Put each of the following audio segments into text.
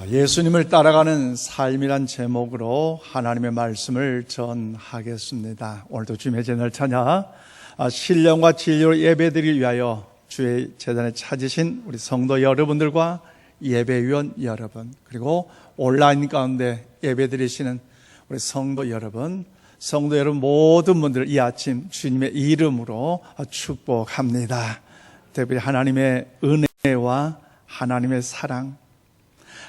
예수님을 따라가는 삶이란 제목으로 하나님의 말씀을 전하겠습니다. 오늘도 주님의 제자를 찾아 신령과 진리로 예배드리기 위하여 주의 제단에 찾으신 우리 성도 여러분들과 예배위원 여러분, 그리고 온라인 가운데 예배드리시는 우리 성도 여러분 모든 분들 이 아침 주님의 이름으로 축복합니다. 특별히 하나님의 은혜와 하나님의 사랑,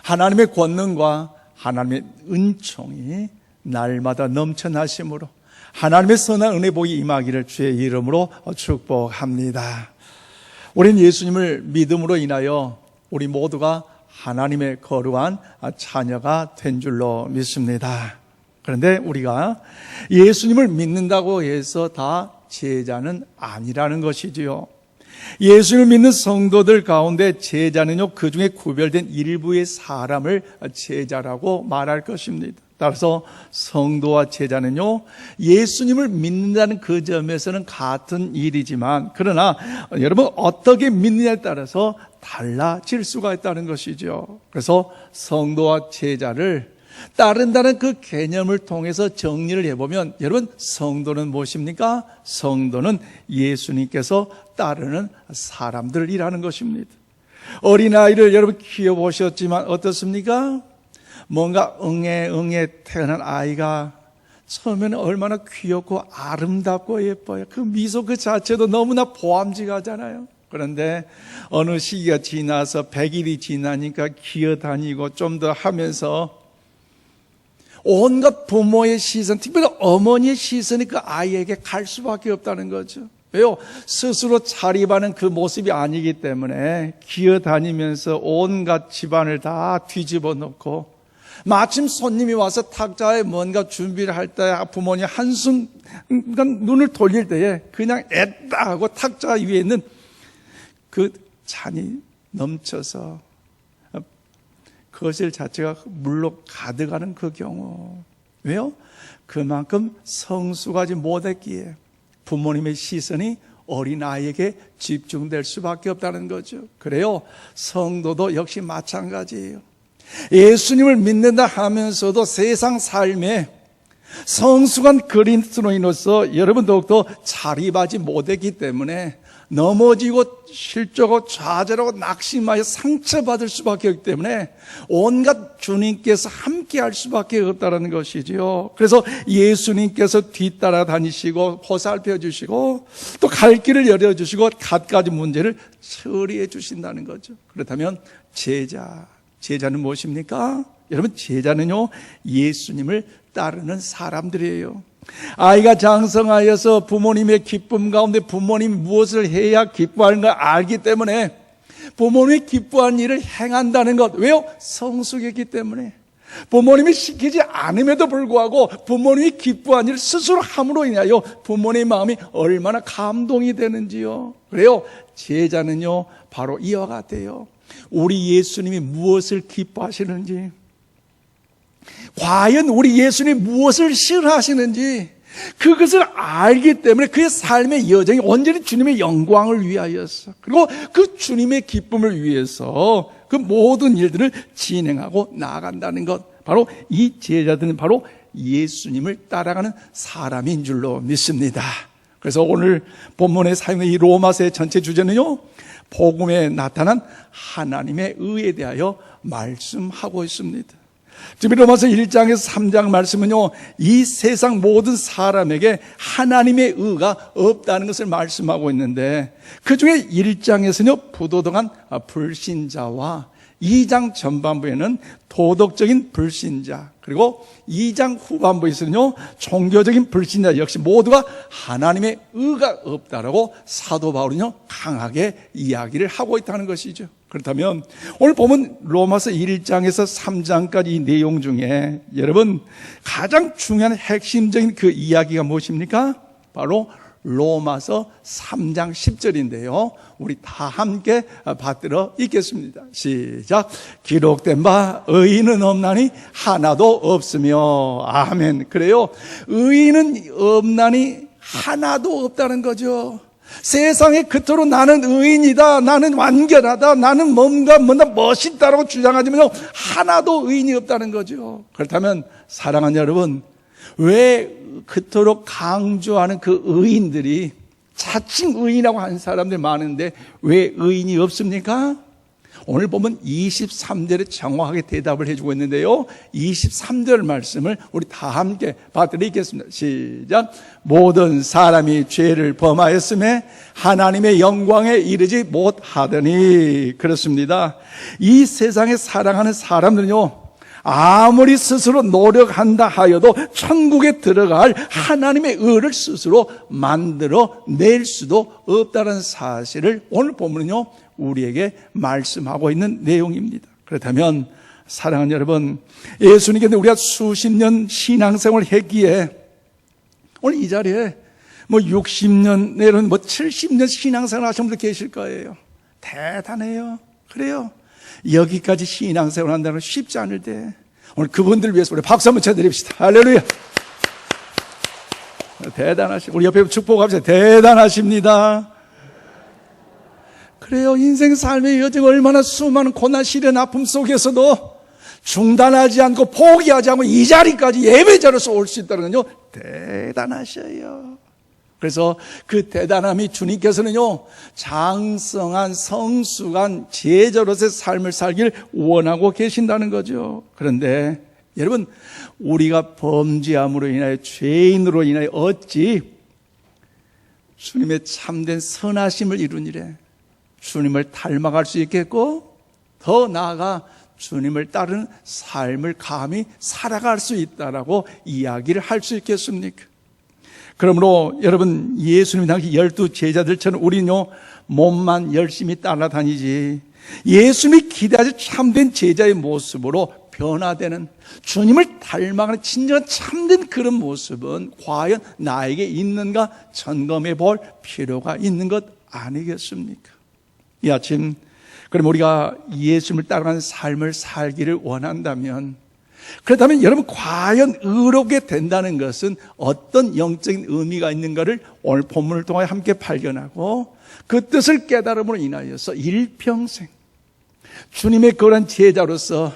하나님의 권능과 하나님의 은총이 날마다 넘쳐나심으로 하나님의 선한 은혜 복이 임하기를 주의 이름으로 축복합니다. 우리는 예수님을 믿음으로 인하여 우리 모두가 하나님의 거룩한 자녀가 된 줄로 믿습니다. 그런데 우리가 예수님을 믿는다고 해서 다 제자는 아니라는 것이지요. 예수를 믿는 성도들 가운데 제자는요, 그 중에 구별된 일부의 사람을 제자라고 말할 것입니다. 따라서 성도와 제자는요, 예수님을 믿는다는 그 점에서는 같은 일이지만, 그러나 여러분 어떻게 믿느냐에 따라서 달라질 수가 있다는 것이죠. 그래서 성도와 제자를 따른다는 그 개념을 통해서 정리를 해보면, 여러분 성도는 무엇입니까? 성도는 예수님께서 따르는 사람들이라는 것입니다. 어린아이를 여러분 키워보셨지만 어떻습니까? 뭔가 응애 태어난 아이가 처음에는 얼마나 귀엽고 아름답고 예뻐요. 그 미소 그 자체도 너무나 보암직하잖아요. 그런데 어느 시기가 지나서 100일이 지나니까 기어다니고 좀 더 하면서 온갖 부모의 시선, 특별히 어머니의 시선이 그 아이에게 갈 수밖에 없다는 거죠. 왜요? 스스로 자립하는 그 모습이 아니기 때문에 기어다니면서 온갖 집안을 다 뒤집어 놓고, 마침 손님이 와서 탁자에 뭔가 준비를 할 때 부모님 한순간 눈을 돌릴 때에 그냥 애따 하고 탁자 위에 있는 그 잔이 넘쳐서 거실 자체가 물로 가득하는 그 경우. 왜요? 그만큼 성숙하지 못했기에 부모님의 시선이 어린아이에게 집중될 수밖에 없다는 거죠. 그래요, 성도도 역시 마찬가지예요. 예수님을 믿는다 하면서도 세상 삶에 성숙한 그리스도인으로서 여러분 더욱더 자립하지 못했기 때문에 넘어지고 실족하고 좌절하고 낙심하여 상처받을 수밖에 없기 때문에 온갖 주님께서 함께 할 수밖에 없다는 것이지요. 그래서 예수님께서 뒤따라 다니시고 보살펴 주시고 또 갈 길을 열어주시고 갖가지 문제를 처리해 주신다는 거죠. 그렇다면 제자는 무엇입니까? 여러분 제자는요, 예수님을 따르는 사람들이에요. 아이가 장성하여서 부모님의 기쁨 가운데 부모님이 무엇을 해야 기뻐하는 걸 알기 때문에 부모님이 기뻐하는 일을 행한다는 것. 왜요? 성숙했기 때문에. 부모님이 시키지 않음에도 불구하고 부모님이 기뻐하는 일을 스스로 함으로 인하여 부모님의 마음이 얼마나 감동이 되는지요. 그래요, 제자는요 바로 이와 같아요. 우리 예수님이 무엇을 기뻐하시는지, 과연 우리 예수님이 무엇을 싫어하시는지 그것을 알기 때문에 그의 삶의 여정이 온전히 주님의 영광을 위하여서, 그리고 그 주님의 기쁨을 위해서 그 모든 일들을 진행하고 나아간다는 것. 바로 이 제자들은 바로 예수님을 따라가는 사람인 줄로 믿습니다. 그래서 오늘 본문에 사용된 이 로마서의 전체 주제는요, 복음에 나타난 하나님의 의에 대하여 말씀하고 있습니다. 지금 로마서 1장에서 3장 말씀은요, 이 세상 모든 사람에게 하나님의 의가 없다는 것을 말씀하고 있는데, 그 중에 1장에서는요 부도덕한 불신자와 2장 전반부에는 도덕적인 불신자, 그리고 2장 후반부에서는요 종교적인 불신자 역시 모두가 하나님의 의가 없다라고 사도 바울은요 강하게 이야기를 하고 있다는 것이죠. 그렇다면 오늘 보면 로마서 1장에서 3장까지 이 내용 중에 여러분 가장 중요한 핵심적인 그 이야기가 무엇입니까? 바로 로마서 3장 10절인데요. 우리 다 함께 받들어 읽겠습니다. 시작. 기록된 바 의인은 없나니 하나도 없으며. 아멘. 그래요, 의인은 없나니 하나도 없다는 거죠. 세상에 그토록 나는 의인이다, 나는 완결하다, 나는 뭔가 멋있다라고 주장하지만 하나도 의인이 없다는 거죠. 그렇다면 사랑하는 여러분, 왜 그토록 강조하는 그 의인들이 자칭 의인이라고 하는 사람들이 많은데 왜 의인이 없습니까? 오늘 보면 23절에 정확하게 대답을 해주고 있는데요, 23절 말씀을 우리 다 함께 봐드리겠습니다. 시작. 모든 사람이 죄를 범하였음에 하나님의 영광에 이르지 못하더니. 그렇습니다. 이 세상에 살아가는 사람들은요, 아무리 스스로 노력한다 하여도 천국에 들어갈 하나님의 의를 스스로 만들어 낼 수도 없다는 사실을 오늘 본문은요 우리에게 말씀하고 있는 내용입니다. 그렇다면 사랑하는 여러분, 예수님께서 우리가 수십 년 신앙생활을 했기에 오늘 이 자리에 60년 내지는 70년 신앙생활 하신 분들 계실 거예요. 대단해요. 그래요. 여기까지 신앙생활 한다는 건 쉽지 않을 때 오늘 그분들 위해서 우리 박수 한번 쳐드립시다. 할렐루야. 대단하십니다. 우리 옆에 축복합시다. 대단하십니다. 그래요. 인생 삶의 여정 얼마나 수많은 고난, 시련, 아픔 속에서도 중단하지 않고 포기하지 않고 이 자리까지 예배자로서 올 수 있다는 건요 대단하셔요. 그래서 그 대단함이 주님께서는요 장성한 성숙한 제자로서의 삶을 살길 원하고 계신다는 거죠. 그런데 여러분, 우리가 범죄함으로 인하여 죄인으로 인하여 어찌 주님의 참된 선하심을 이루니래 주님을 닮아갈 수 있겠고 더 나아가 주님을 따르는 삶을 감히 살아갈 수 있다라고 이야기를 할 수 있겠습니까? 그러므로 여러분, 예수님 당시 12 제자들처럼 우리는요 몸만 열심히 따라다니지 예수님이 기대하지 참된 제자의 모습으로 변화되는 주님을 닮아가는 진정한 참된 그런 모습은 과연 나에게 있는가 점검해 볼 필요가 있는 것 아니겠습니까? 이 아침 그럼 우리가 예수님을 따라가는 삶을 살기를 원한다면, 그렇다면 여러분 과연 의롭게 된다는 것은 어떤 영적인 의미가 있는가를 오늘 본문을 통해 함께 발견하고 그 뜻을 깨달음으로 인하여서 일평생 주님의 그런 제자로서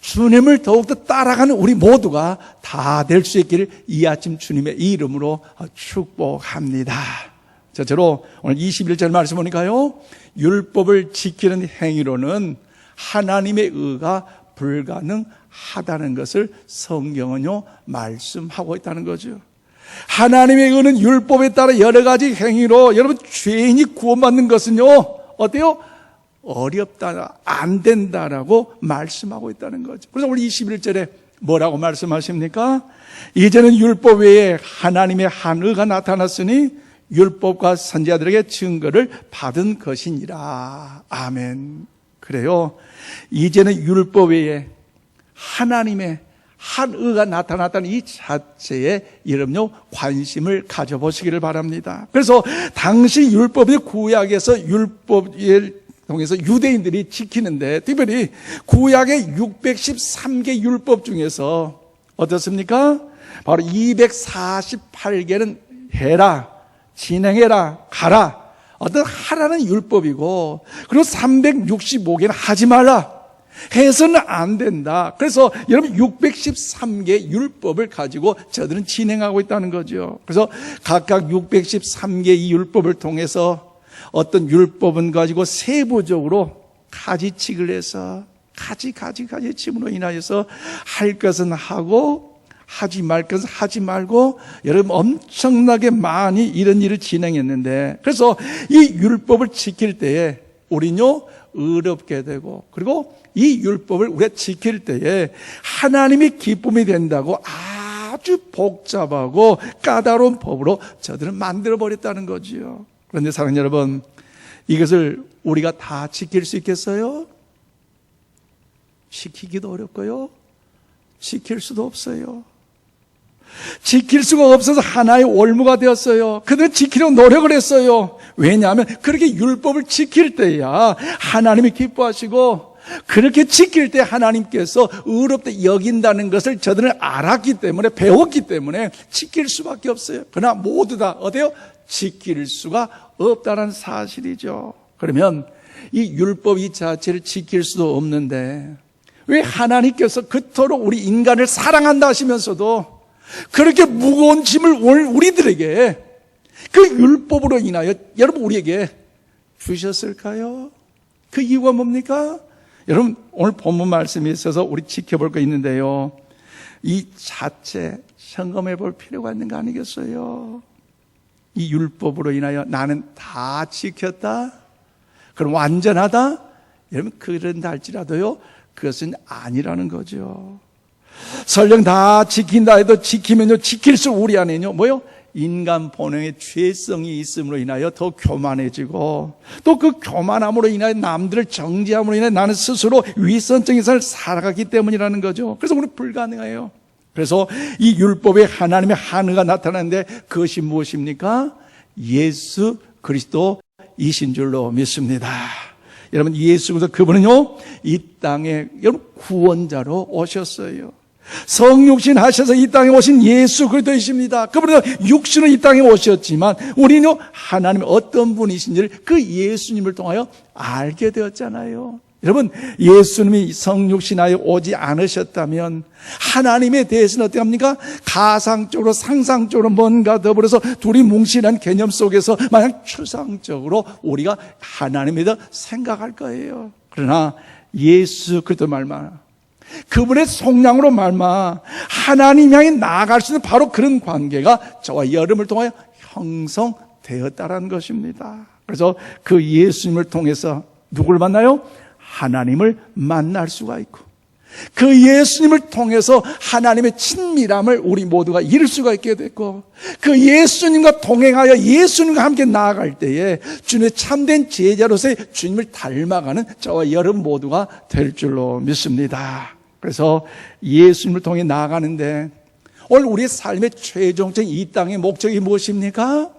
주님을 더욱더 따라가는 우리 모두가 다 될 수 있기를 이 아침 주님의 이름으로 축복합니다. 저로 오늘 21절 말씀 보니까요, 율법을 지키는 행위로는 하나님의 의가 불가능하다는 것을 성경은요 말씀하고 있다는 거죠. 하나님의 의는 율법에 따라 여러 가지 행위로 여러분 죄인이 구원받는 것은요 어때요? 어렵다, 안 된다라고 말씀하고 있다는 거죠. 그래서 오늘 21절에 뭐라고 말씀하십니까? 이제는 율법 외에 하나님의 한 의가 나타났으니 율법과 선지자들에게 증거를 받은 것이니라. 아멘. 그래요. 이제는 율법 외에 하나님의 한 의가 나타났다는 이 자체에 여러분요 관심을 가져보시기를 바랍니다. 그래서 당시 율법의 구약에서 율법을 통해서 유대인들이 지키는데, 특별히 구약의 613개 율법 중에서 어떻습니까? 바로 248개는 해라, 진행해라, 가라, 어떤 하라는 율법이고, 그리고 365개는 하지 말라, 해서는 안 된다. 그래서 여러분 613개 율법을 가지고 저들은 진행하고 있다는 거죠. 그래서 각각 613개 이 율법을 통해서 어떤 율법은 가지고 세부적으로 가지칙을 해서 가지침으로 인하여서 할 것은 하고 하지 말 것은 하지 말고 여러분 엄청나게 많이 이런 일을 진행했는데, 그래서 이 율법을 지킬 때에 우리는요 의롭게 되고, 그리고 이 율법을 우리가 지킬 때에 하나님이 기쁨이 된다고 아주 복잡하고 까다로운 법으로 저들은 만들어버렸다는 거지요. 그런데 사랑하는 여러분, 이것을 우리가 다 지킬 수 있겠어요? 지키기도 어렵고요, 지킬 수도 없어요. 지킬 수가 없어서 하나의 올무가 되었어요. 그들은 지키려고 노력을 했어요. 왜냐하면 그렇게 율법을 지킬 때야 하나님이 기뻐하시고, 그렇게 지킬 때 하나님께서 의롭게 여긴다는 것을 저들은 알았기 때문에, 배웠기 때문에 지킬 수밖에 없어요. 그러나 모두 다 어때요? 지킬 수가 없다는 사실이죠. 그러면 이 율법 이 자체를 지킬 수도 없는데 왜 하나님께서 그토록 우리 인간을 사랑한다 하시면서도 그렇게 무거운 짐을 우리들에게 그 율법으로 인하여 여러분 우리에게 주셨을까요? 그 이유가 뭡니까? 여러분 오늘 본문 말씀에 있어서 우리 지켜볼 거 있는데요. 이 자체 점검해 볼 필요가 있는 거 아니겠어요? 이 율법으로 인하여 나는 다 지켰다? 그럼 완전하다? 여러분 그런다 할지라도요 그것은 아니라는 거죠. 설령 다 지킨다 해도 지키면요 지킬수록 우리 안에는요 뭐요? 인간 본능의 죄성이 있음으로 인하여 더 교만해지고 또 그 교만함으로 인하여 남들을 정죄함으로 인하여 나는 스스로 위선적인 삶을 살아가기 때문이라는 거죠. 그래서 우리 불가능해요. 그래서 이 율법에 하나님의 한의가 나타나는데 그것이 무엇입니까? 예수 그리스도이신 줄로 믿습니다. 여러분 예수 그리스도 그분은요 이 땅에 여러분 구원자로 오셨어요. 성육신 하셔서 이 땅에 오신 예수 그리스도이십니다. 그분은 육신으로 이 땅에 오셨지만 우리는 하나님의 어떤 분이신지를 그 예수님을 통하여 알게 되었잖아요. 여러분 예수님이 성육신하여 오지 않으셨다면 하나님에 대해서는 어떻게 합니까? 가상적으로 상상적으로 뭔가 더불어서 둘이 뭉실한 개념 속에서 마냥 추상적으로 우리가 하나님에 대해 생각할 거예요. 그러나 예수 그리스도 말만 그분의 속량으로 말마 하나님 향해 나아갈 수 있는 바로 그런 관계가 저와 여러분을 통하여 형성되었다는 것입니다. 그래서 그 예수님을 통해서 누구를 만나요? 하나님을 만날 수가 있고 그 예수님을 통해서 하나님의 친밀함을 우리 모두가 이룰 수가 있게 됐고 그 예수님과 동행하여 예수님과 함께 나아갈 때에 주님의 참된 제자로서의 주님을 닮아가는 저와 여러분 모두가 될 줄로 믿습니다. 그래서 예수님을 통해 나아가는데 오늘 우리의 삶의 최종적인 이 땅의 목적이 무엇입니까?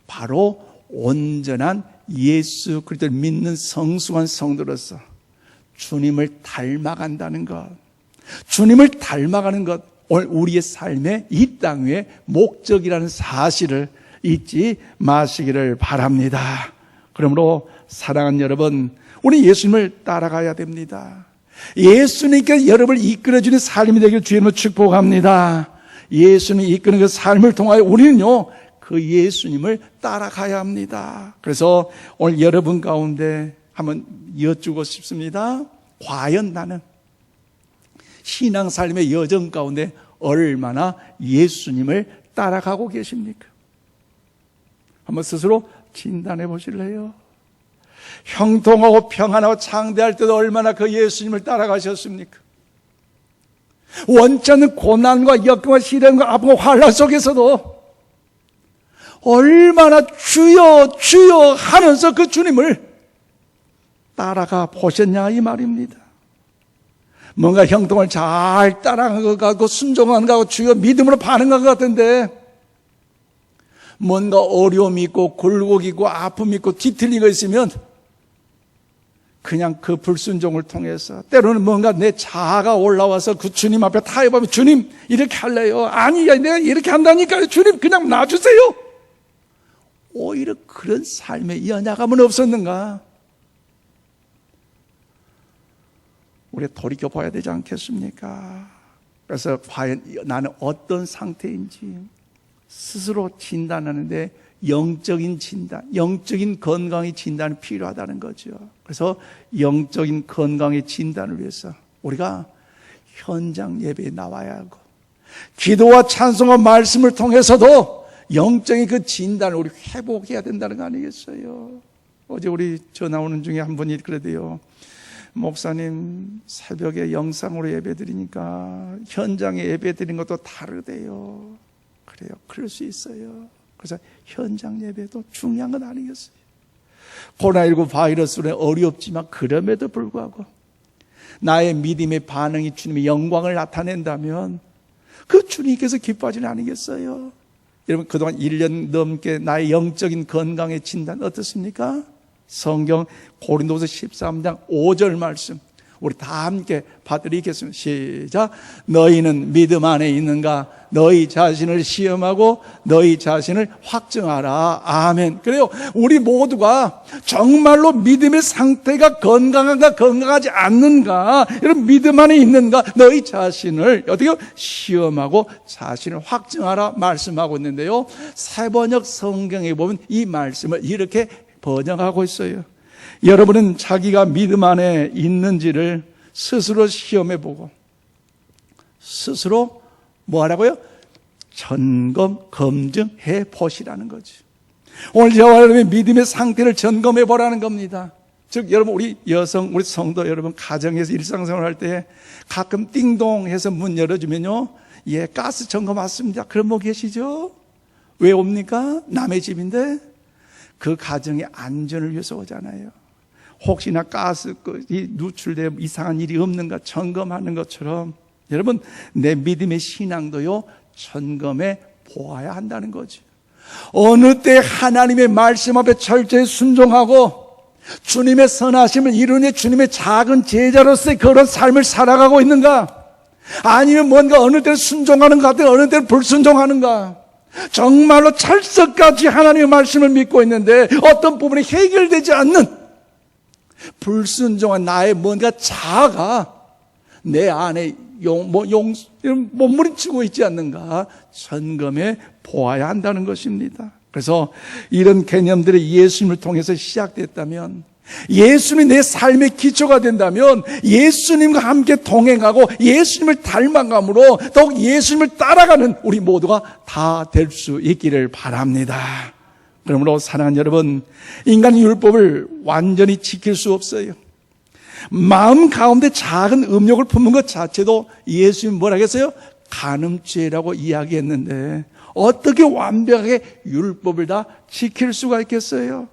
바로 온전한 예수 그리스도를 믿는 성숙한 성도로서 주님을 닮아간다는 것, 주님을 닮아가는 것, 오늘 우리의 삶의 이 땅 위의 목적이라는 사실을 잊지 마시기를 바랍니다. 그러므로 사랑하는 여러분, 우리 예수님을 따라가야 됩니다. 예수님께 여러분을 이끌어주는 삶이 되기를 주님으로 축복합니다. 예수님이 이끄는 그 삶을 통하여 우리는요 그 예수님을 따라가야 합니다. 그래서 오늘 여러분 가운데 한번 여쭈고 싶습니다. 과연 나는 신앙 삶의 여정 가운데 얼마나 예수님을 따라가고 계십니까? 한번 스스로 진단해 보실래요? 형통하고 평안하고 창대할 때도 얼마나 그 예수님을 따라가셨습니까? 원치 않는 고난과 역경과 시련과 아픔과 환난 속에서도 얼마나 주여 주여 하면서 그 주님을 따라가 보셨냐 이 말입니다. 뭔가 형통을 잘 따라간 것 같고 순종한 것 같고 주여 믿음으로 반응한 것 같은데 뭔가 어려움이 있고 굴곡이 있고 아픔이 있고 뒤틀린 거 있으면 그냥 그 불순종을 통해서 때로는 뭔가 내 자아가 올라와서 그 주님 앞에 타협하면 주님 이렇게 할래요. 아니 내가 이렇게 한다니까요. 주님 그냥 놔주세요. 오히려 그런 삶의 연약함은 없었는가? 우리가 돌이켜 봐야 되지 않겠습니까? 그래서 과연 나는 어떤 상태인지 스스로 진단하는데 영적인 진단, 영적인 건강의 진단이 필요하다는 거죠. 그래서 영적인 건강의 진단을 위해서 우리가 현장 예배에 나와야 하고 기도와 찬송과 말씀을 통해서도 영적인 그 진단을 우리 회복해야 된다는 거 아니겠어요? 어제 우리 전화 오는 중에 한 분이 그러대요. 목사님 새벽에 영상으로 예배드리니까 현장에 예배드린 것도 다르대요. 그래요. 그럴 수 있어요. 그래서 현장 예배도 중요한 건 아니겠어요. 코로나19 바이러스로 어렵지만 그럼에도 불구하고 나의 믿음의 반응이 주님의 영광을 나타낸다면 그 주님께서 기뻐하지는 아니겠어요? 여러분 그동안 1년 넘게 나의 영적인 건강의 진단 어떻습니까? 성경 고린도서 13장 5절 말씀 우리 다 함께 받들이겠습니다. 시작. 너희는 믿음 안에 있는가? 너희 자신을 시험하고 너희 자신을 확증하라. 아멘. 그래요. 우리 모두가 정말로 믿음의 상태가 건강한가 건강하지 않는가, 이런 믿음 안에 있는가, 너희 자신을 어떻게 시험하고 자신을 확증하라 말씀하고 있는데요, 새번역 성경에 보면 이 말씀을 이렇게 번역하고 있어요. 여러분은 자기가 믿음 안에 있는지를 스스로 시험해보고 스스로 뭐 하라고요? 점검, 검증해 보시라는 거죠. 오늘 저와 여러분의 믿음의 상태를 점검해 보라는 겁니다. 즉 여러분, 우리 여성, 우리 성도 여러분, 가정에서 일상생활 할 때 가끔 띵동 해서 문 열어주면요, 예, 가스 점검 왔습니다. 그런 분 계시죠? 왜 옵니까? 남의 집인데 그 가정의 안전을 위해서 오잖아요. 혹시나 가스이 누출돼 이상한 일이 없는가 점검하는 것처럼 여러분, 내 믿음의 신앙도요, 점검해 보아야 한다는 거죠. 어느 때 하나님의 말씀 앞에 철저히 순종하고 주님의 선하심을 이루니 주님의 작은 제자로서의 그런 삶을 살아가고 있는가? 아니면 뭔가 어느 때는 순종하는 것 같아요, 어느 때는 불순종하는가? 정말로 철석같이 하나님의 말씀을 믿고 있는데 어떤 부분이 해결되지 않는 불순종한 나의 뭔가 자아가 내 안에 몸부림치고 있지 않는가 점검해 보아야 한다는 것입니다. 그래서 이런 개념들이 예수님을 통해서 시작됐다면, 예수님이 내 삶의 기초가 된다면 예수님과 함께 동행하고 예수님을 닮아감으로 더욱 예수님을 따라가는 우리 모두가 다 될 수 있기를 바랍니다. 그러므로 사랑하는 여러분, 인간의 율법을 완전히 지킬 수 없어요. 마음 가운데 작은 음욕을 품는 것 자체도 예수님이 뭐라 했어요? 간음죄라고 이야기했는데 어떻게 완벽하게 율법을 다 지킬 수가 있겠어요?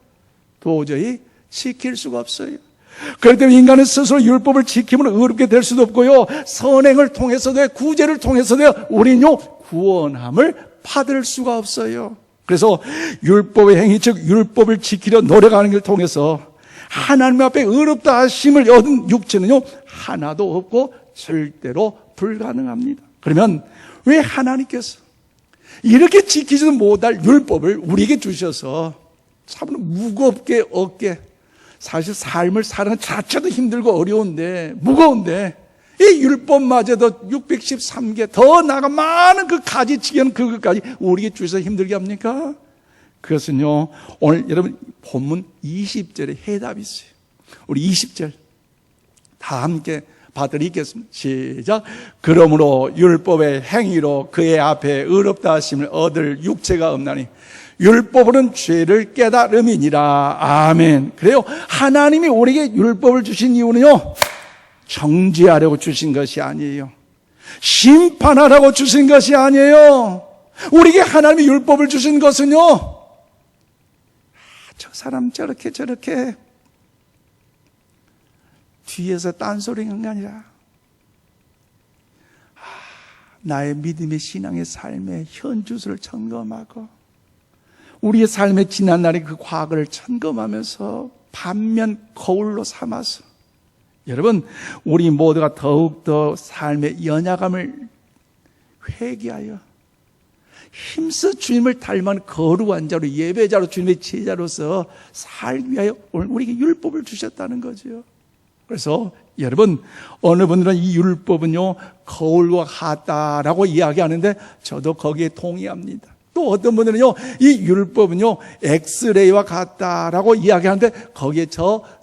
도저히 지킬 수가 없어요. 그렇기 때문에 인간은 스스로 율법을 지키면 의롭게 될 수도 없고요, 선행을 통해서도 구제를 통해서도 우리는요 구원함을 받을 수가 없어요. 그래서 율법의 행위, 즉 율법을 지키려 노력하는 것을 통해서 하나님 앞에 의롭다 하심을 얻은 육체는요 하나도 없고 절대로 불가능합니다. 그러면 왜 하나님께서 이렇게 지키지도 못할 율법을 우리에게 주셔서 참 무겁게 얻게, 사실 삶을 사는 자체도 힘들고 어려운데, 무거운데 이 율법마저도 613개 더 나아가 많은 그 가지치기는 그것까지 우리에게 주셔서 힘들게 합니까? 그것은요, 오늘 여러분 본문 20절에 해답이 있어요. 우리 20절 다 함께 받들이겠습니다. 시작. 그러므로 율법의 행위로 그의 앞에 의롭다 하심을 얻을 육체가 없나니 율법으로는 죄를 깨달음이니라. 아멘. 그래요, 하나님이 우리에게 율법을 주신 이유는요 정죄하려고 주신 것이 아니에요. 심판하라고 주신 것이 아니에요. 우리에게 하나님이 율법을 주신 것은요, 저 사람 저렇게 뒤에서 딴소리한 게 아니라 나의 믿음의 신앙의 삶의 현주소를 점검하고 우리의 삶의 지난날의 그 과거를 점검하면서 반면 거울로 삼아서, 여러분, 우리 모두가 더욱더 삶의 연약함을 회개하여 힘써 주님을 닮은 거룩한 자로, 예배자로, 주님의 제자로서 살기 위하여 오늘 우리에게 율법을 주셨다는 거죠. 그래서 여러분, 어느 분들은 이 율법은요 거울과 같다라고 이야기하는데 저도 거기에 동의합니다. 또 어떤 분들은요 이 율법은요 엑스레이와 같다라고 이야기하는데 거기에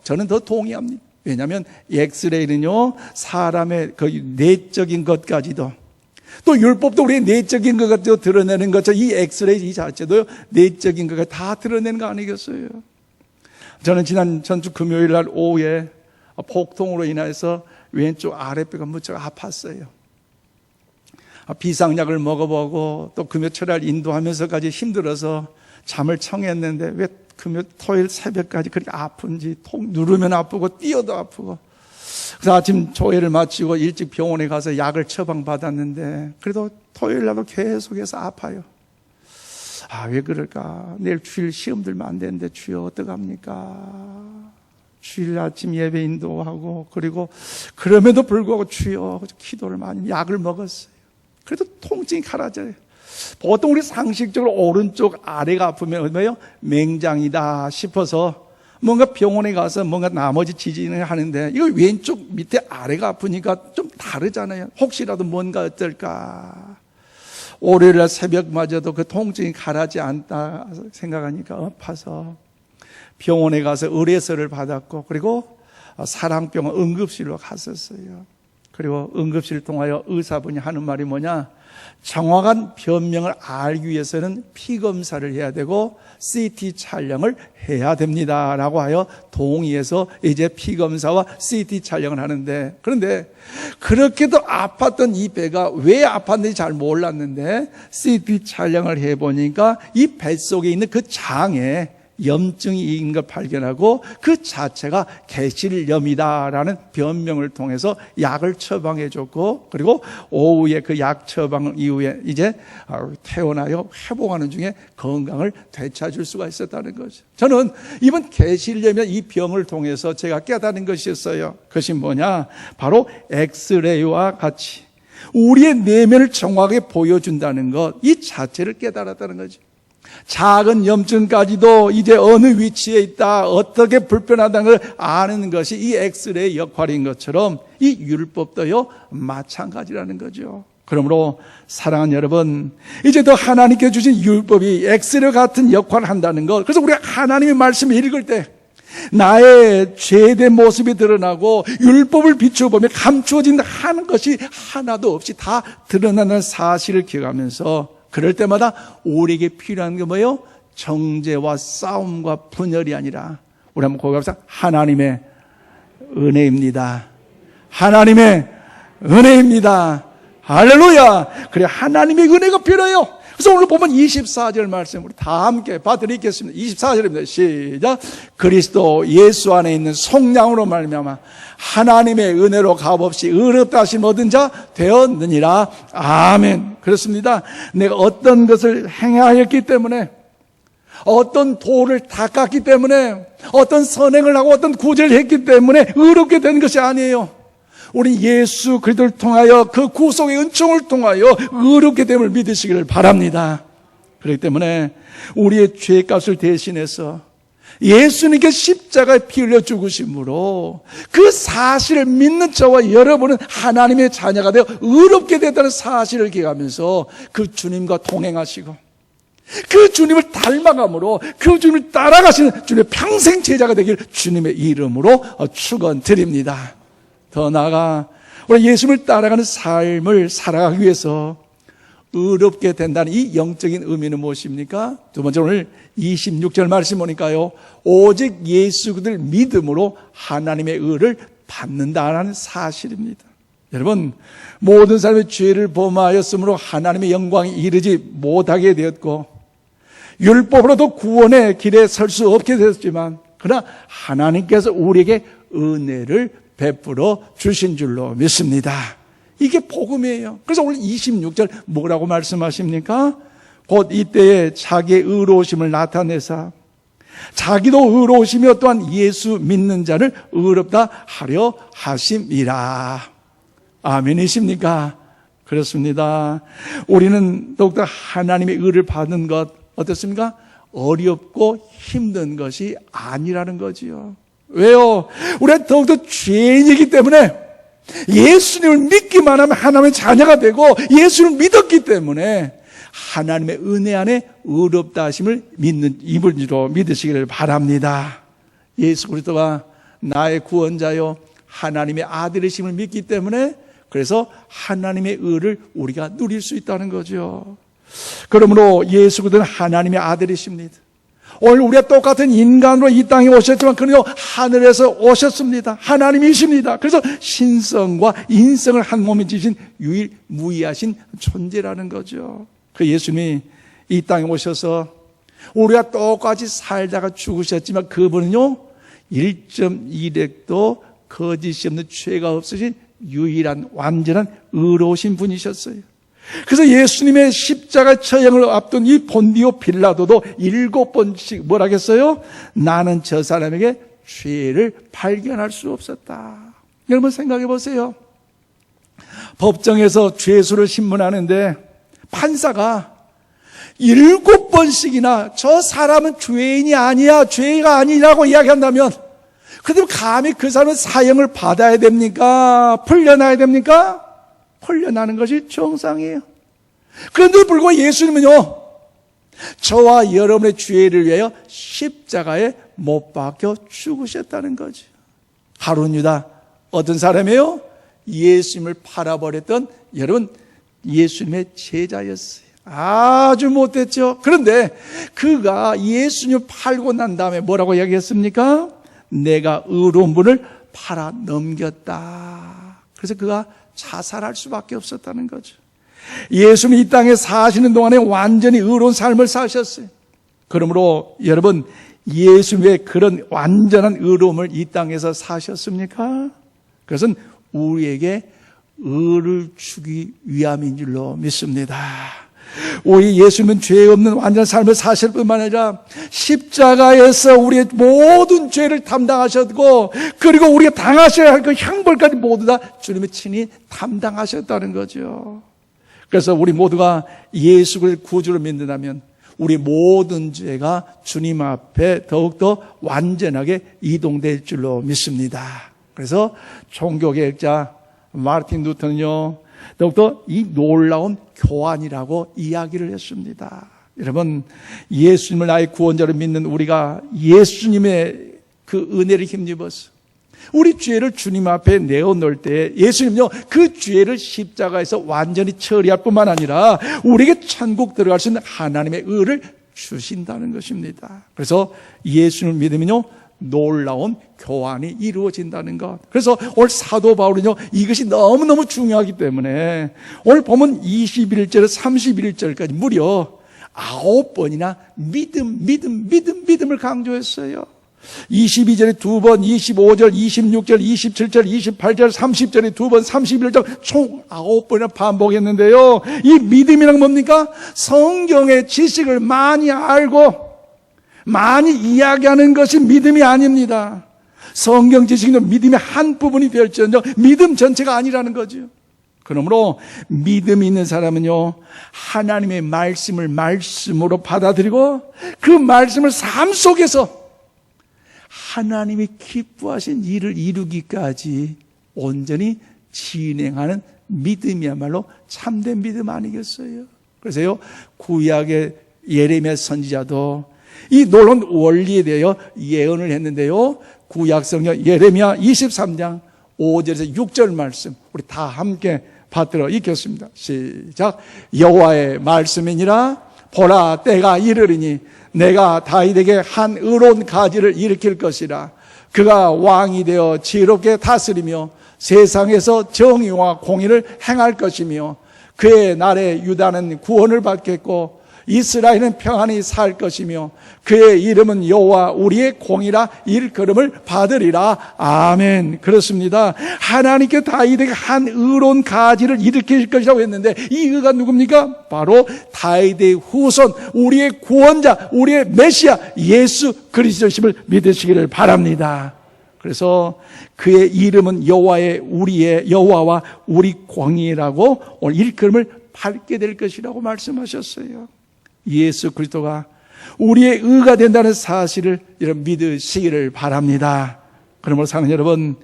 저는 더 동의합니다. 왜냐하면 엑스레이는요 사람의 그 내적인 것까지도, 또 율법도 우리의 내적인 것까지도 드러내는 것처럼 이 엑스레이 이 자체도요 내적인 것까지 다 드러내는 거 아니겠어요? 저는 지난 전주 금요일 날 오후에 폭통으로 인해서 왼쪽 아랫배가 무척 아팠어요. 비상약을 먹어보고 또 금요 철야를 인도하면서까지 힘들어서 잠을 청했는데 왜 금요 토요일 새벽까지 그렇게 아픈지, 통 누르면 아프고 뛰어도 아프고. 그래서 아침 조회를 마치고 일찍 병원에 가서 약을 처방받았는데 그래도 토요일 날도 계속해서 아파요. 왜 그럴까? 내일 주일 시험 들면 안 되는데 주여 어떡합니까? 주일 아침 예배 인도하고, 그리고 그럼에도 불구하고 주여 기도를 많이, 약을 먹었어요. 그래도 통증이 가라져요. 보통 우리 상식적으로 오른쪽 아래가 아프면 뭐예요? 맹장이다 싶어서 뭔가 병원에 가서 뭔가 나머지 지진을 하는데, 이거 왼쪽 밑에 아래가 아프니까 좀 다르잖아요. 혹시라도 뭔가 어떨까. 월요일날 새벽마저도 그 통증이 가라지 않다 생각하니까 아파서 병원에 가서 의뢰서를 받았고, 그리고 사랑병원 응급실로 갔었어요. 그리고 응급실을 통하여 의사분이 하는 말이 뭐냐, 정확한 변명을 알기 위해서는 피검사를 해야 되고 CT 촬영을 해야 됩니다 라고 하여 동의해서 이제 피검사와 CT 촬영을 하는데, 그런데 그렇게도 아팠던 이 배가 왜 아팠는지 잘 몰랐는데 CT 촬영을 해보니까 이 뱃속에 있는 그 장에 염증이 있는 걸 발견하고 그 자체가 개실염이다라는 변명을 통해서 약을 처방해 줬고, 그리고 오후에 그 약 처방 이후에 이제 퇴원하여 회복하는 중에 건강을 되찾을 수가 있었다는 거죠. 저는 이번 개실염이라는 이 병을 통해서 제가 깨달은 것이 있어요. 그것이 뭐냐, 바로 엑스레이와 같이 우리의 내면을 정확하게 보여준다는 것, 이 자체를 깨달았다는 거죠. 작은 염증까지도 이제 어느 위치에 있다, 어떻게 불편하다는 걸 아는 것이 이 엑스레이 역할인 것처럼 이 율법도요 마찬가지라는 거죠. 그러므로 사랑하는 여러분, 이제 더 하나님께 주신 율법이 엑스레이 같은 역할을 한다는 것, 그래서 우리가 하나님의 말씀을 읽을 때 나의 죄된 모습이 드러나고 율법을 비추어보면 감추어진 하는 것이 하나도 없이 다 드러나는 사실을 기억하면서, 그럴 때마다 우리에게 필요한 게 뭐예요? 정죄와 싸움과 분열이 아니라 우리 한번 고백합시다. 하나님의 은혜입니다. 하나님의 은혜입니다. 할렐루야. 그래, 하나님의 은혜가 필요해요. 그래서 오늘 보면 24절 말씀 우리 다 함께 봐드리겠습니다. 24절입니다. 시작. 그리스도 예수 안에 있는 속량으로 말미암아 하나님의 은혜로 값없이 의롭다 하심 얻은 자 되었느니라. 아멘. 그렇습니다. 내가 어떤 것을 행하였기 때문에, 어떤 도를 닦았기 때문에, 어떤 선행을 하고 어떤 구제를 했기 때문에 의롭게 된 것이 아니에요. 우리 예수 그리스도를 통하여 그 구속의 은총을 통하여 의롭게 됨을 믿으시기를 바랍니다. 그렇기 때문에 우리의 죄값을 대신해서 예수님께 십자가에 피 흘려 죽으심으로 그 사실을 믿는 저와 여러분은 하나님의 자녀가 되어 의롭게 됐다는 사실을 기억하면서 그 주님과 동행하시고 그 주님을 닮아감으로 그 주님을 따라가시는 주님의 평생 제자가 되길 주님의 이름으로 축원드립니다. 더 나아가 우리 예수님을 따라가는 삶을 살아가기 위해서 의롭게 된다는 이 영적인 의미는 무엇입니까? 두 번째, 오늘 26절 말씀 보니까요, 오직 예수 그들 믿음으로 하나님의 의를 받는다는 사실입니다. 여러분, 모든 사람의 죄를 범하였으므로 하나님의 영광이 이르지 못하게 되었고 율법으로도 구원의 길에 설 수 없게 되었지만, 그러나 하나님께서 우리에게 은혜를 베풀어 주신 줄로 믿습니다. 이게 복음이에요. 그래서 오늘 26절 뭐라고 말씀하십니까? 곧 이때에 자기의 의로우심을 나타내사 자기도 의로우시며 또한 예수 믿는 자를 의롭다 하려 하심이라. 아멘이십니까? 그렇습니다. 우리는 더욱더 하나님의 의를 받는 것 어떻습니까? 어렵고 힘든 것이 아니라는 거지요. 왜요? 우리가 더욱더 죄인이기 때문에 예수님을 믿기만 하면 하나님의 자녀가 되고 예수를 믿었기 때문에 하나님의 은혜 안에 의롭다 하심을 믿는 이분으로 믿으시기를 바랍니다. 예수 그리스도가 나의 구원자요 하나님의 아들이심을 믿기 때문에 그래서 하나님의 의를 우리가 누릴 수 있다는 거죠. 그러므로 예수 그리스도는 하나님의 아들이십니다. 오늘 우리가 똑같은 인간으로 이 땅에 오셨지만 그는요 하늘에서 오셨습니다. 하나님이십니다. 그래서 신성과 인성을 한 몸에 지신 유일무이하신 존재라는 거죠. 그 예수님이 이 땅에 오셔서 우리가 똑같이 살다가 죽으셨지만 그분은요 1.1획도 거짓이 없는 죄가 없으신 유일한 완전한 의로우신 분이셨어요. 그래서 예수님의 십자가 처형을 앞둔 이 본디오 빌라도도 7번씩 뭐라겠어요? 나는 저 사람에게 죄를 발견할 수 없었다. 여러분 생각해 보세요. 법정에서 죄수를 신문하는데 판사가 7번씩이나 저 사람은 죄인이 아니야, 죄가 아니라고 이야기한다면, 그럼 감히 그 사람은 사형을 받아야 됩니까? 풀려나야 됩니까? 풀려나는 것이 정상이에요. 그런데도 불구하고 예수님은요, 저와 여러분의 죄를 위하여 십자가에 못 박혀 죽으셨다는 거죠. 가룟 유다 어떤 사람이에요? 예수님을 팔아버렸던 여러분 예수님의 제자였어요. 아주 못됐죠. 그런데 그가 예수님을 팔고 난 다음에 뭐라고 이야기했습니까? 내가 의로운 분을 팔아 넘겼다. 그래서 그가 자살할 수밖에 없었다는 거죠. 예수님이 이 땅에 사시는 동안에 완전히 의로운 삶을 사셨어요. 그러므로 여러분, 예수님 왜 그런 완전한 의로움을 이 땅에서 사셨습니까? 그것은 우리에게 의를 주기 위함인 줄로 믿습니다. 우리 예수님은 죄 없는 완전한 삶을 사실 뿐만 아니라 십자가에서 우리의 모든 죄를 담당하셨고, 그리고 우리가 당하셔야 할 그 형벌까지 모두 다 주님이 친히 담당하셨다는 거죠. 그래서 우리 모두가 예수를 구주로 믿는다면 우리 모든 죄가 주님 앞에 더욱더 완전하게 이동될 줄로 믿습니다. 그래서 종교개혁자 마르틴 루터는요, 더욱더 이 놀라운 교환이라고 이야기를 했습니다. 여러분, 예수님을 나의 구원자로 믿는 우리가 예수님의 그 은혜를 힘입어서 우리 죄를 주님 앞에 내어놓을 때 예수님요, 그 죄를 십자가에서 완전히 처리할 뿐만 아니라 우리에게 천국 들어갈 수 있는 하나님의 의를 주신다는 것입니다. 그래서 예수님을 믿으면요, 놀라운 교환이 이루어진다는 것. 그래서 오늘 사도 바울은요, 이것이 너무너무 중요하기 때문에 오늘 보면 21절에서 31절까지 무려 9번이나 믿음을 강조했어요. 22절에 2번, 25절, 26절, 27절, 28절, 30절에 2번, 31절 총 9번이나 반복했는데요. 이 믿음이란 뭡니까? 성경의 지식을 많이 알고 많이 이야기하는 것이 믿음이 아닙니다. 성경 지식은 믿음의 한 부분이 될지언정 믿음 전체가 아니라는 거죠. 그러므로 믿음이 있는 사람은요, 하나님의 말씀을 말씀으로 받아들이고 그 말씀을 삶 속에서 하나님이 기뻐하신 일을 이루기까지 온전히 진행하는 믿음이야말로 참된 믿음 아니겠어요? 그래서요, 구약의 예레미야 선지자도 이 놀라운 원리에 대하여 예언을 했는데요, 구약 성경 예레미야 23장 5절에서 6절 말씀 우리 다 함께 받들어 읽겠습니다. 시작. 여호와의 말씀이니라. 보라, 때가 이르리니 내가 다윗에게 한 의로운 가지를 일으킬 것이라. 그가 왕이 되어 지혜롭게 다스리며 세상에서 정의와 공의를 행할 것이며 그의 날에 유다는 구원을 받겠고 이스라엘은 평안히 살 것이며 그의 이름은 여호와 우리의 공이라 일컬음을 받으리라. 아멘. 그렇습니다. 하나님께 다윗에게 한 의로운 가지를 일으킬 것이라고 했는데 이 의가 누굽니까? 바로 다윗의 후손, 우리의 구원자, 우리의 메시아 예수 그리스도심을 믿으시기를 바랍니다. 그래서 그의 이름은 여호와와 우리 공이라고 오늘 일컬음을 받게 될 것이라고 말씀하셨어요. 예수 그리스도가 우리의 의가 된다는 사실을 여러분 믿으시기를 바랍니다. 그러므로 사랑하는 여러분,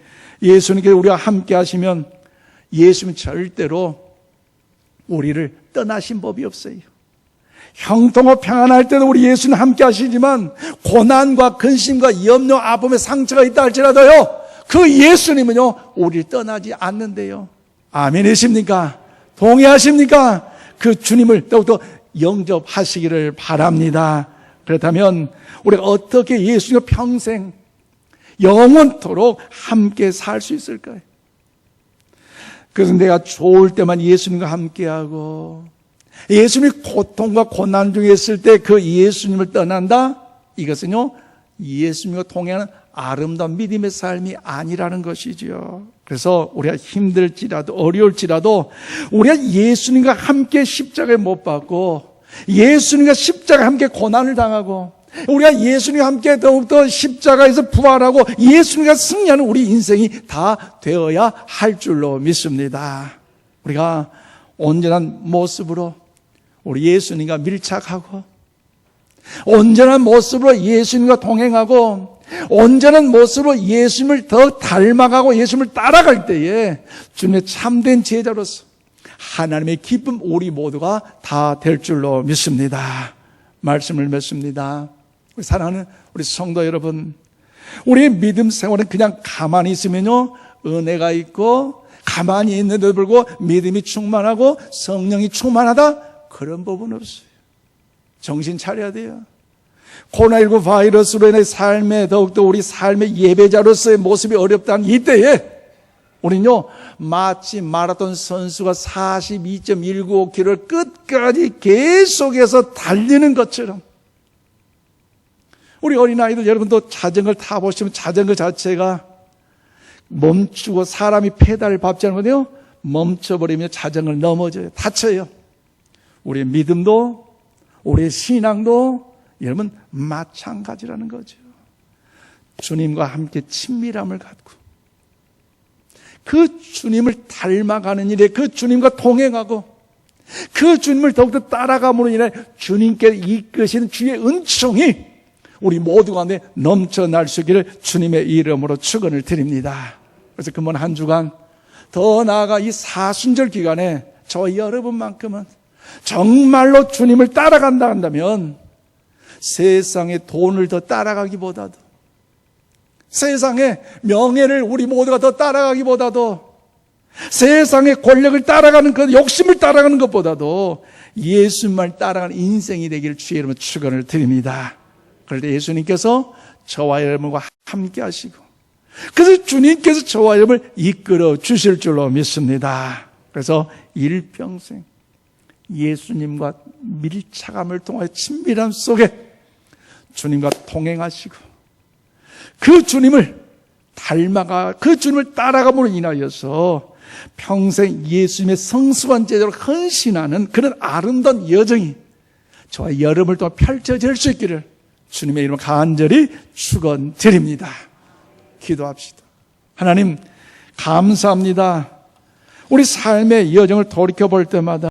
예수님께 우리와 함께 하시면 예수님은 절대로 우리를 떠나신 법이 없어요. 형통하고 평안할 때도 우리 예수님 함께 하시지만 고난과 근심과 염려, 아픔의 상처가 있다 할지라도요, 그 예수님은요 우리를 떠나지 않는데요. 아멘이십니까? 동의하십니까? 그 주님을 더욱더 영접하시기를 바랍니다. 그렇다면 우리가 어떻게 예수님과 평생 영원토록 함께 살 수 있을까요? 그래서 내가 좋을 때만 예수님과 함께하고 예수님이 고통과 고난 중에 있을 때 그 예수님을 떠난다? 이것은요, 예수님과 동행하는 아름다운 믿음의 삶이 아니라는 것이죠. 그래서 우리가 힘들지라도 어려울지라도 우리가 예수님과 함께 십자가에 못 박고 예수님과 십자가에 함께 고난을 당하고 우리가 예수님과 함께 더욱더 십자가에서 부활하고 예수님과 승리하는 우리 인생이 다 되어야 할 줄로 믿습니다. 우리가 온전한 모습으로 우리 예수님과 밀착하고, 온전한 모습으로 예수님과 동행하고, 온전한 모습으로 예수님을 더 닮아가고 예수님을 따라갈 때에 주님의 참된 제자로서 하나님의 기쁨 우리 모두가 다 될 줄로 믿습니다. 말씀을 맺습니다. 사랑하는 우리 성도 여러분, 우리의 믿음 생활은 그냥 가만히 있으면요 은혜가 있고 가만히 있는데도 불구하고 믿음이 충만하고 성령이 충만하다, 그런 법은 없어요. 정신 차려야 돼요. 코로나19 바이러스로 인해 삶에, 더욱더 우리 삶의 예배자로서의 모습이 어렵다는 이때에 우리는요 마치 마라톤 선수가 42.195km를 끝까지 계속해서 달리는 것처럼, 우리 어린아이들 여러분도 자전거를 타보시면 자전거 자체가 멈추고 사람이 페달을 밟지 않으면요 멈춰버리면 자전거를 넘어져요. 다쳐요. 우리의 믿음도 우리의 신앙도 여러분 마찬가지라는 거죠. 주님과 함께 친밀함을 갖고 그 주님을 닮아가는 일에, 그 주님과 동행하고 그 주님을 더욱더 따라감으로 인해 주님께 이끄시는 주의 은총이 우리 모두 가운데 넘쳐날 수 있기를 주님의 이름으로 축원을 드립니다. 그래서 금번 한 주간, 더 나아가 이 사순절 기간에 저 여러분만큼은 정말로 주님을 따라간다 한다면 세상의 돈을 더 따라가기보다도, 세상의 명예를 우리 모두가 더 따라가기보다도, 세상의 권력을 따라가는 그 욕심을 따라가는 것보다도 예수님만 따라가는 인생이 되기를 주의 이름으로 축원을 드립니다. 그럴 때 예수님께서 저와 여러분과 함께 하시고, 그래서 주님께서 저와 여러분을 이끌어 주실 줄로 믿습니다. 그래서 일평생 예수님과 밀착함을 통하여 친밀함 속에 주님과 동행하시고 그 주님을 닮아가, 그 주님을 따라감으로 인하여서 평생 예수님의 성숙한 제자로 헌신하는 그런 아름다운 여정이 저와 여러분을 통해 펼쳐질 수 있기를 주님의 이름으로 간절히 축원드립니다. 기도합시다. 하나님 감사합니다. 우리 삶의 여정을 돌이켜볼 때마다